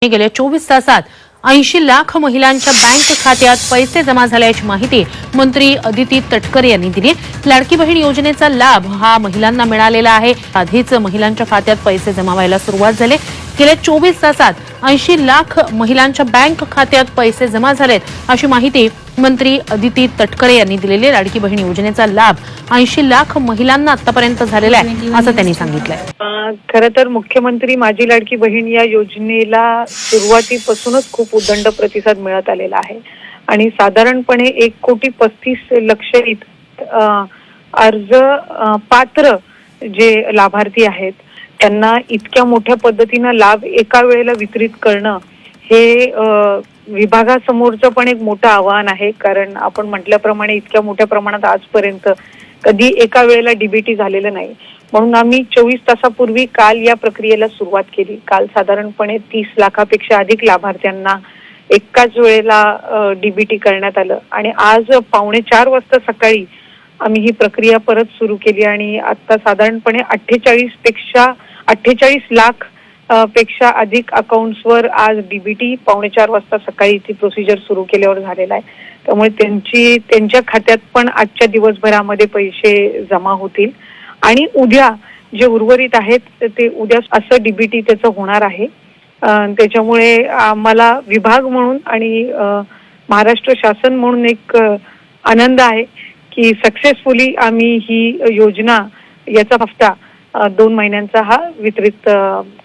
गेल्या 24 तासात 80 लाख महिलांच्या बँक खात्यात पैसे जमा झाल्याची माहिती मंत्री अदिती तटकरे यांनी दिली। लाडकी बहीण योजनेचा लाभ हा महिलांना मिळालेला आहे। आधीच महिलांच्या खात्यात पैसे जमा व्हायला सुरुवात झाली। गेल्या 24 तासात 80 लाख महिलांच्या बँक खात्यात पैसे जमा झालेत अशी माहिती मंत्री अदिती तटकरे यांनी दिलेली। लाडकी बहीण योजनेचा लाभ 80 लाख महिलांना आतापर्यंत झालेला आहे असं त्यांनी सांगितलंय। खरं तर मुख्यमंत्री माझी लाडकी बहीण या योजनेला सुरुवातीपासूनच खूप उदंड प्रतिसाद मिळत आलेला आहे आणि साधारणपणे 1,35,00,000 अर्ज पात्र जे लाभार्थी आहेत त्यांना इतक्या मोठ्या पद्धतीने लाभ एका वेळेला वितरित करणं हे विभागासमोरचं पण एक मोठं आव्हान आहे। कारण आपण म्हटल्याप्रमाणे इतक्या मोठ्या प्रमाणात आजपर्यंत कधी एका वेळेला डीबीटी झालेलं नाही, म्हणून आम्ही 24 तासापूर्वी काल या प्रक्रियेला सुरुवात केली। काल साधारणपणे 30 लाखापेक्षा अधिक लाभार्थ्यांना एकाच वेळेला डीबीटी करण्यात आलं आणि आज 3:45 वाजता सकाळी आम्ही ही प्रक्रिया परत सुरू केली आणि आता साधारणपणे 48 लाख पेक्षा अधिक अकाउंट्सवर आज डीबीटी 3:45 वाजता सकाळी ती प्रोसिजर सुरू केल्यावर झालेला आहे। त्यामुळे त्यांच्या खात्यात पण आजच्या दिवसभरामध्ये पैसे जमा होतील आणि उद्या जे उर्वरित आहेत ते उद्या असं डीबीटी त्याचं होणार आहे। त्याच्यामुळे आम्हाला विभाग म्हणून आणि महाराष्ट्र शासन म्हणून एक आनंद आहे की सक्सेसफुली आम्ही ही योजना याचा हप्ता 2 महिन्यांचा हा वितरित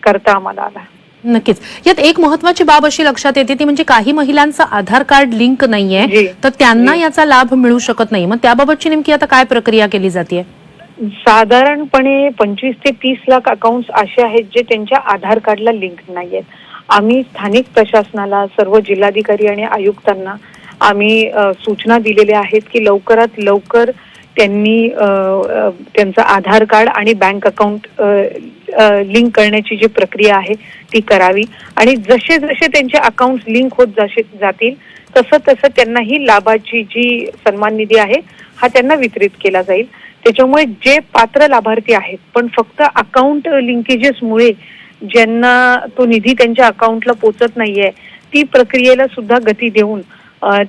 करता आम्हाला आला। नक्कीच यात एक महत्त्वाची बाब अशी लक्षात येते ती म्हणजे काही महिलांचं आधार कार्ड लिंक नाहीये तर त्यांना याचा लाभ मिळू शकत नाही। मग त्याबाबतची नेमकी आता काय प्रक्रिया केली जाते? साधारणपणे 25 ते 30 लाख अकाउंट्स असे आहेत जे त्यांच्या आधार कार्डला लिंक नाहीयेत। आम्ही स्थानिक प्रशासनाला, सर्व जिल्हाधिकारी आणि आयुक्तांना आम्ही सूचना दिलेल्या आहेत की लवकरात लवकर त्यांनी त्यांचं आधार कार्ड आणि बँक अकाउंट लिंक करण्याची जी प्रक्रिया आहे ती करावी आणि जसे जसे त्यांचे अकाउंट्स लिंक होत जातील तसं त्यांना ही लाभाची जी सन्मान निधी आहे हा त्यांना वितरित केला जाईल। त्याच्यामुळे जे पात्र लाभार्थी आहेत पण फक्त अकाउंट लिंकेजेसमुळे ज्यांना तो निधी त्यांच्या अकाउंटला पोचत नाहीये ती प्रक्रियेला सुद्धा गती देऊन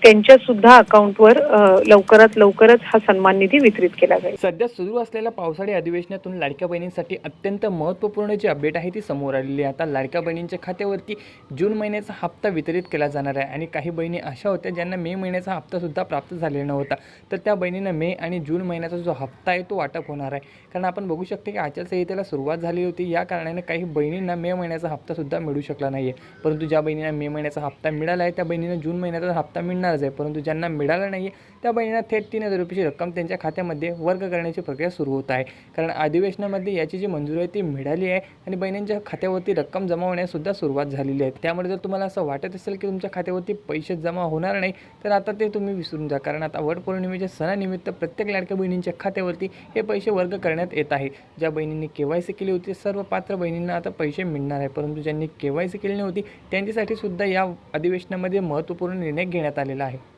त्यांच्या सुद्धा अकाउंटवर लवकरच हा सन्मान निधी वितरित केला जाईल। सध्या सुरू असलेल्या पावसाळी अधिवेशनातून लाडक्या बहिणींसाठी अत्यंत महत्त्वपूर्ण जी अपडेट आहे ती समोर आलेली आहे। आता लाडक्या बहिणींच्या खात्यावरती जून महिन्याचा हप्ता वितरित केला जाणार आहे आणि काही बहिणी अशा होत्या ज्यांना मे महिन्याचा हप्ता सुद्धा प्राप्त झालेला नव्हता, तर त्या बहिणींना मे आणि जून महिन्याचा जो हप्ता आहे तो वाटप होणार आहे। कारण आपण बघू शकतो की आचारसंहितेला सुरुवात झाली होती, या कारणाने काही बहिणींना मे महिन्याचा हप्ता सुद्धा मिळू शकला नाहीये। परंतु ज्या बहिणींना मे महिन्याचा हप्ता मिळाला आहे त्या बहिणींना जून महिन्याचा हप्ता मिळणारच आहे, परंतु ज्यांना मिळालं नाही त्या बहिणींना थेट 3,000 रुपयाची रक्कम त्यांच्या खात्यामध्ये वर्ग करण्याची प्रक्रिया सुरू होत आहे। कारण अधिवेशनामध्ये याची जी मंजुरी आहे ती मिळाली आहे आणि बहिणींच्या खात्यावरती रक्कम जमा होण्यासुद्धा सुरुवात झालेली आहे। त्यामुळे जर तुम्हाला असं वाटत असेल की तुमच्या खात्यावरती पैसे जमा होणार नाही तर आता ते तुम्ही विसरून जा, कारण आता वटपौर्णिमेच्या सणानिमित्त प्रत्येक लाडक्या बहिणींच्या खात्यावरती हे पैसे वर्ग करण्यात येत आहे। ज्या बहिणींनी केवायसी केली होती सर्व पात्र बहिणींना आता पैसे मिळणार आहे, परंतु ज्यांनी केवायसी केली नव्हती त्यांच्यासाठी सुद्धा या अधिवेशनामध्ये महत्त्वपूर्ण निर्णय घेण्यात आलेला आहे।